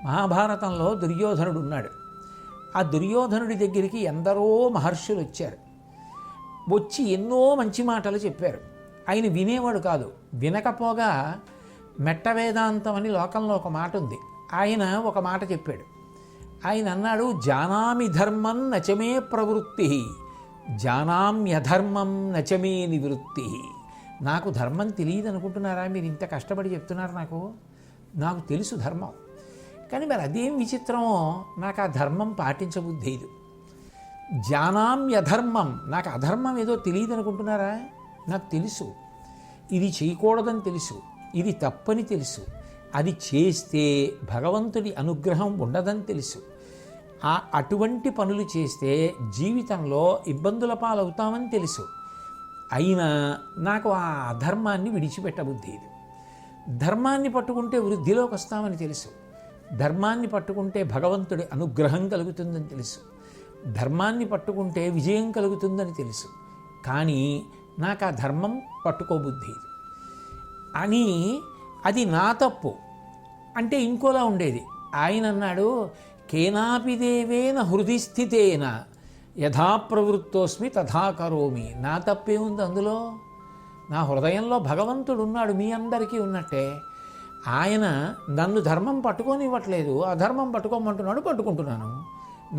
మహాభారతంలో దుర్యోధనుడు ఉన్నాడు. ఆ దుర్యోధనుడి దగ్గరికి ఎందరో మహర్షులు వచ్చారు. వచ్చి ఎన్నో మంచి మాటలు చెప్పారు. ఆయన వినేవాడు కాదు. వినకపోగా మెట్ట వేదాంతం అని లోకంలో ఒక మాట ఉంది. ఆయన ఒక మాట చెప్పాడు. ఆయన అన్నాడు, జానామి ధర్మం నచమే ప్రవృత్తి, జానామ్యధర్మం నచమే నివృత్తి. నాకు ధర్మం తెలియదు అనుకుంటున్నారా? మీరు ఇంత కష్టపడి చెప్తున్నారు. నాకు తెలుసు ధర్మం, కానీ మరి అదేం విచిత్రమో నాకు ఆ ధర్మం పాటించబుద్ధేదు. జానామ్యధర్మం, నాకు అధర్మం ఏదో తెలియదు అనుకుంటున్నారా? నాకు తెలుసు. ఇది చేయకూడదని తెలుసు, ఇది తప్పని తెలుసు, అది చేస్తే భగవంతుడి అనుగ్రహం ఉండదని తెలుసు. అటువంటి పనులు చేస్తే జీవితంలో ఇబ్బందుల పాలవుతామని తెలుసు. అయినా నాకు ఆ అధర్మాన్ని విడిచిపెట్టబుద్ధేదు. ధర్మాన్ని పట్టుకుంటే వృద్ధిలోకి వస్తామని తెలుసు, ధర్మాన్ని పట్టుకుంటే భగవంతుడి అనుగ్రహం కలుగుతుందని తెలుసు, ధర్మాన్ని పట్టుకుంటే విజయం కలుగుతుందని తెలుసు. కానీ నాకు ఆ ధర్మం పట్టుకోబుద్ధి అని, అది నా తప్పు అంటే ఇంకోలా ఉండేది. ఆయన అన్నాడు, కేనాపి దేవేన హృది స్థితేన యథా ప్రవృత్తోస్మి తథా కరోమి. నా తప్పే ఉంది అందులో? నా హృదయంలో భగవంతుడు ఉన్నాడు, మీ అందరికీ ఉన్నట్టే. ఆయన నన్ను ధర్మం పట్టుకోనివ్వట్లేదు, అధర్మం పట్టుకోమంటున్నాడు, పట్టుకుంటున్నాను.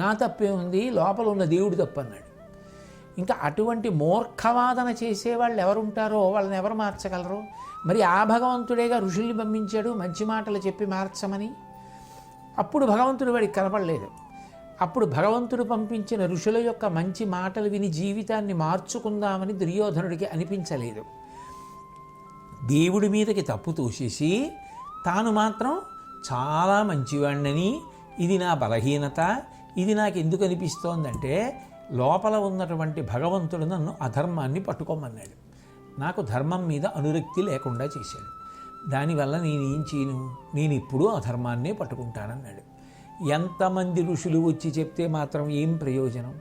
నా తప్పే ఉంది? లోపల ఉన్న దేవుడి తప్పు అన్నాడు. ఇంకా అటువంటి మూర్ఖవాదన చేసేవాళ్ళు ఎవరుంటారో వాళ్ళని ఎవరు మార్చగలరు? మరి ఆ భగవంతుడేగా ఋషుల్ని పంపించాడు మంచి మాటలు చెప్పి మార్చమని. అప్పుడు భగవంతుడు వాడికి కనపడలేదు. అప్పుడు భగవంతుడు పంపించిన ఋషుల యొక్క మంచి మాటలు విని జీవితాన్ని మార్చుకుందామని దుర్యోధనుడికి అనిపించలేదు. దేవుడి మీదకి తప్పు తోసేసి తాను మాత్రం చాలా మంచివాణ్ణని, ఇది నా బలహీనత, ఇది నాకు ఎందుకు అనిపిస్తోందంటే లోపల ఉన్నటువంటి భగవంతుడు నన్ను అధర్మాన్ని పట్టుకోమన్నాడు. నాకు ధర్మం మీద అనురక్తి లేకుండా చేశాడు. దానివల్ల నేనేం చేయను, నేను ఇప్పుడు అధర్మాన్నే పట్టుకుంటానన్నాడు. ఎంతమంది ఋషులు వచ్చి చెప్తే మాత్రం ఏం ప్రయోజనం?